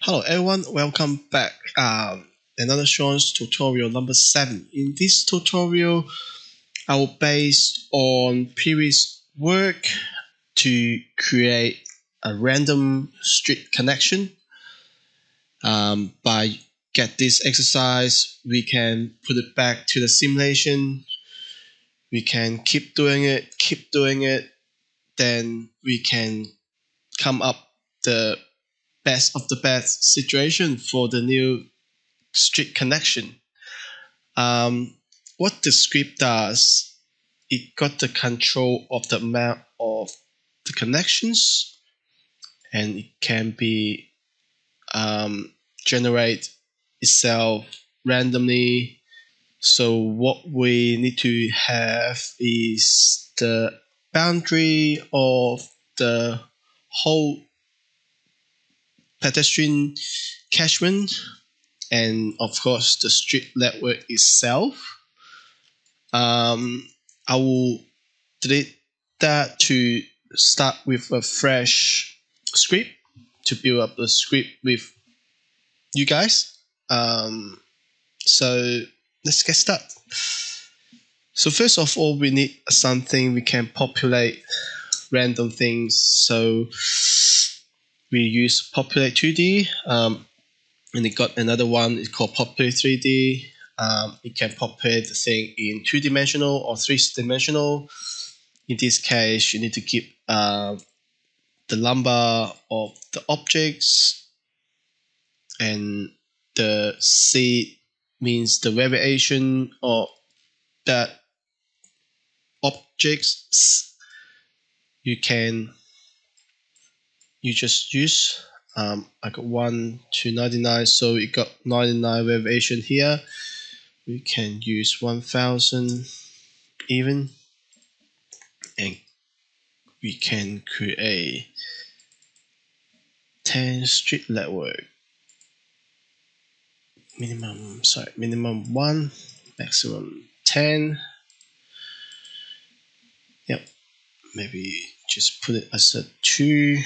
Hello everyone, welcome back. Another Sean's tutorial number 7. In this tutorial, I will base on previous work to create a random street connection. By get this exercise, we can put it back to the simulation. We can keep doing it, then we can come up the best of the best situation for the new street connection. What the script does, it got the control of the amount of the connections, and it can be generate itself randomly. So what we need to have is the boundary of the whole pedestrian catchment, and of course the street network itself. I will delete that to start with a fresh script to build up the script with you guys. So let's get started. So first of all, we need something we can populate random things. So we use populate 2D, and it got another one. It's called populate 3D. It can populate the thing in 2-dimensional or 3-dimensional. In this case, you need to keep the number of the objects, and the C means the variation of that objects. You just use I got 1 to 99, so it got 99 variation here. We can use 1000 even, and we can create 10 street network. Minimum 1, maximum 10. Yep, maybe just put it as a 2,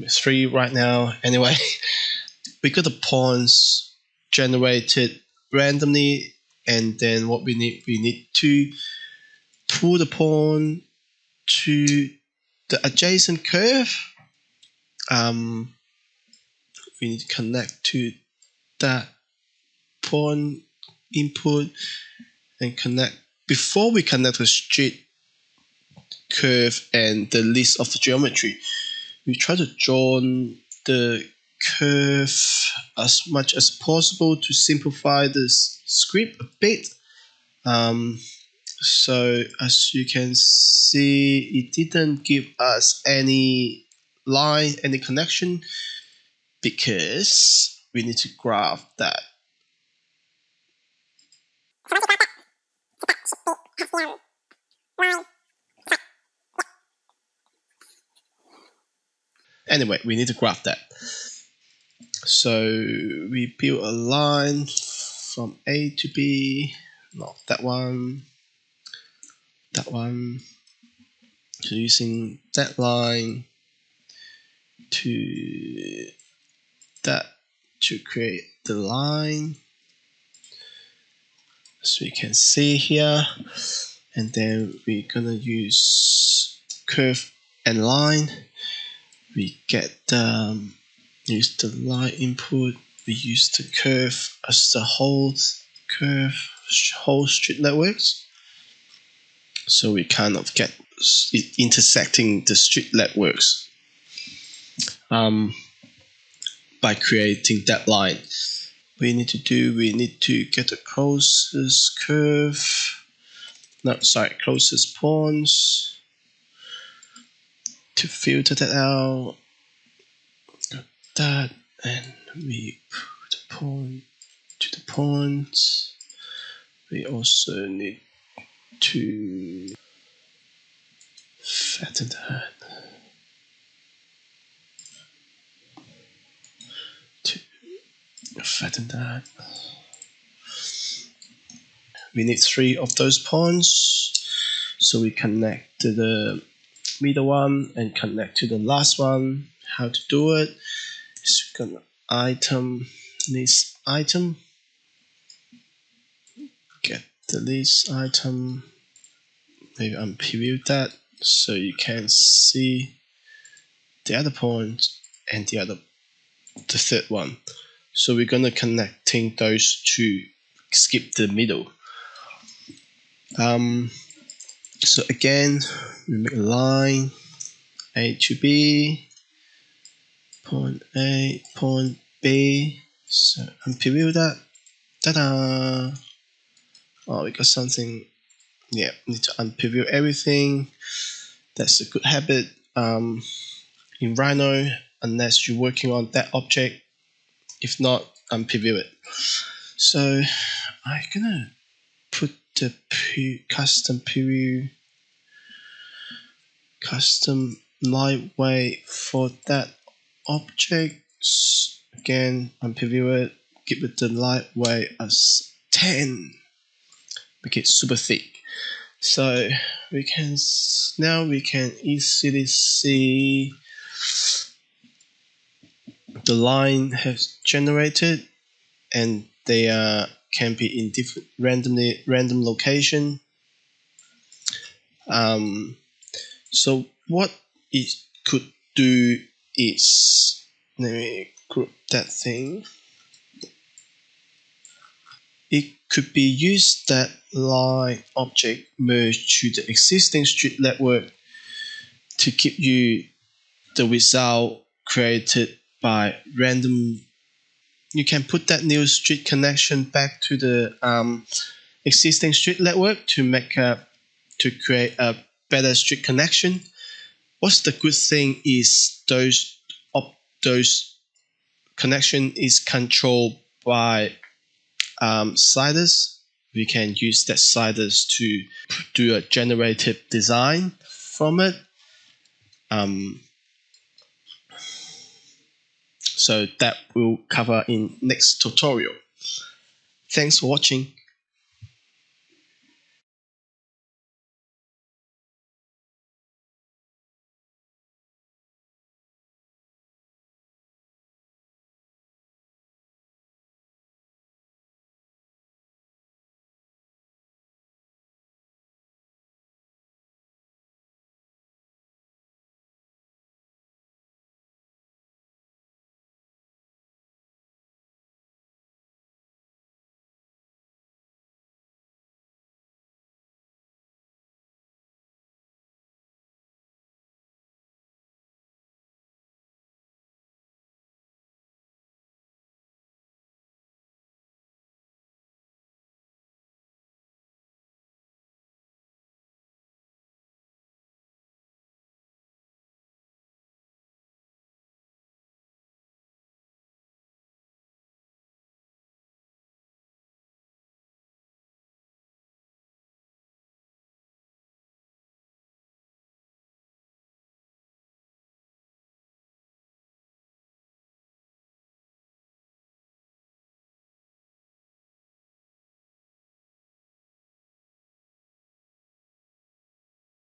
3 right now. Anyway, we got the points generated randomly, and then what we need to pull the point to the adjacent curve. We need to connect to that point input and connect. Before we connect the street curve and the list of the geometry, we try to join the curve as much as possible to simplify this script a bit. So as you can see, it didn't give us any line, any connection, because we need to graph that. Anyway, we need to graph that. So we build a line from A to B, not that one, so using that line to that to create the line, so we can see here. And then we're gonna use curve and line. We get use the line input. We use the curve as the whole street networks. So we kind of get it intersecting the street networks by creating that line. We need to get the closest curve. Closest points to filter that out. Got that, and we put a point to the point. We also need to fatten that. We need 3 of those points, so we connect to the middle one and connect to the last one. How to do it is gonna item, list item, get the list item, maybe unpreview that so you can see the other point and the third one. So we're gonna connecting those to skip the middle. So again, we make a line A to B, point A, point B. So unpreview that. Ta-da! Oh, we got something. Yeah, need to unpreview everything. That's a good habit. In Rhino, unless you're working on that object. If not, unpreview it. So I'm gonna put the custom preview, custom lightweight for that object. Again, unpreview it. Give it the lightweight as 10. Make it super thick. So we can now easily see the line has generated, and they can be in different random location. So what it could do is, let me group that thing. It could be used that line object merged to the existing street network to give you the result created by random. You can put that new street connection back to the existing street network to create a better street connection. What's the good thing is those connection is controlled by sliders. We can use that sliders to do a generative design from it. So that we'll cover in next tutorial. Thanks for watching.